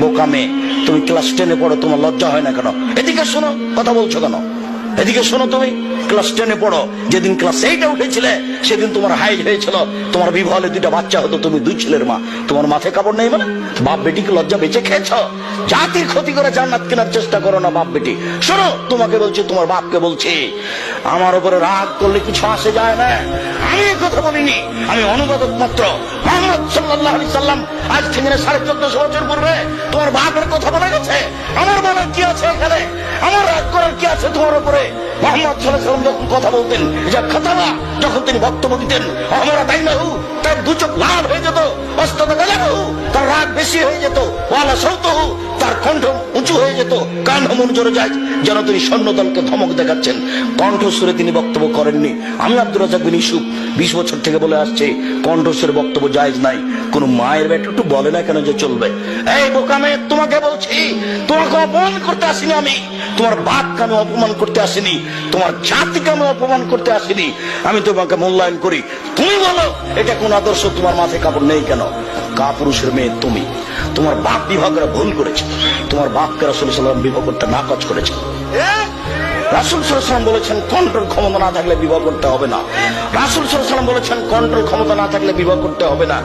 বোকা মেয়ে, তুমি ক্লাস 10-এ পড়ো, তোমার লজ্জা হয় না কেন? এদিকে শোনো, কথা বলছো কেন? এদিকে শোনো, তুমি ক্লাস 10-এ পড়ো, যেদিন ক্লাস 8-এ উঠেছিলে সেদিন তোমার হাইট হয়েছিল, তোমার বিবাহে 2টা বাচ্চা হতো, তুমি 2 ছেলের মা, তোমার মাথায় কাপড় নেই মানে? বাপ বেটিকে লজ্জা বেঁচে খেয়েছ? জাতির ক্ষতি করে জান্নাত কেনার চেষ্টা করো না বাপ বেটি। শোনো, তোমাকে বলছি, তোমার বাপকে বলছি, আমার উপরে রাগ করলে কিছু আসে যায় না। আমি এই কথা বলিনি, আমি অনুবাদক মাত্র। মুহাম্মদ সাল্লাল্লাহু আলাইহি সাল্লাম আজ থেকে 1450 বছর পূর্বে তোমার বাপের কথা বলে গেছে। আমার বলার কি আছে এখানে? আমার রাগ করার কি আছে তোমার উপরে? মুহাম্মদ সাল্লাল্লাহু আলাইহি সাল্লাম যখন কথা বলতেন, যা খাতাবা, যখন তিনি বক্তব্য দিতেন, আমরা তাই না হু, তার 2 চোখ লাল হয়ে যেত, অস্তদ গালাহু, তার রাগ বেশি হয়ে যেত, ওয়ালা সাউতুহু, তার কণ্ঠ উঁচু হয়ে যেত, কান মন জোরে যায়, যেন তিনি সৈন্যদলকে ধমক দেখাচ্ছেন। কণ্ঠস্বরে তিনি বক্তব্য করেননি। আমি আব্দুর রাজ্জাক বিন ইউসুফ 20 বছর থেকে বলে আসছে, কণ্ঠস্বরে বক্তব্য জায়েজ নাই। কোন মায়ের বেটা একটু বলে না কেন যে চলবে? এই বোকা মেয়ে, তোমাকে বলছি, তোমাকে অপমান করতে আসিনি আমি, তোমার বাপকে আমি অপমান করতে আসিনি, তোমার জাতিকে আমি অপমান করতে আসিনি, আমি তোমাকে মূল্যায়ন করি। তুমি বলো এটা কোন আদর্শ? তোমার মাথায় কাপড় নেই কেন? কাপুরুষের মেয়ে তুমি। তোমার বাপ বিবাহ করে ভুল করেছে, তোমার বাপকে রাসূল সাল্লাল্লাহু আলাইহি ওয়াসাল্লাম বিবাহ করতে নাকচ করেছে। রাসূল সাল্লাল্লাহু আলাইহি ওয়াসাল্লাম বলেছেন কন্ট্রোল ক্ষমতা না থাকলে বিবাহ করতে হবে না। রাসূল সাল্লাল্লাহু আলাইহি ওয়াসাল্লাম বলেছেন কন্ট্রোল ক্ষমতা না থাকলে বিবাহ করতে হবে না।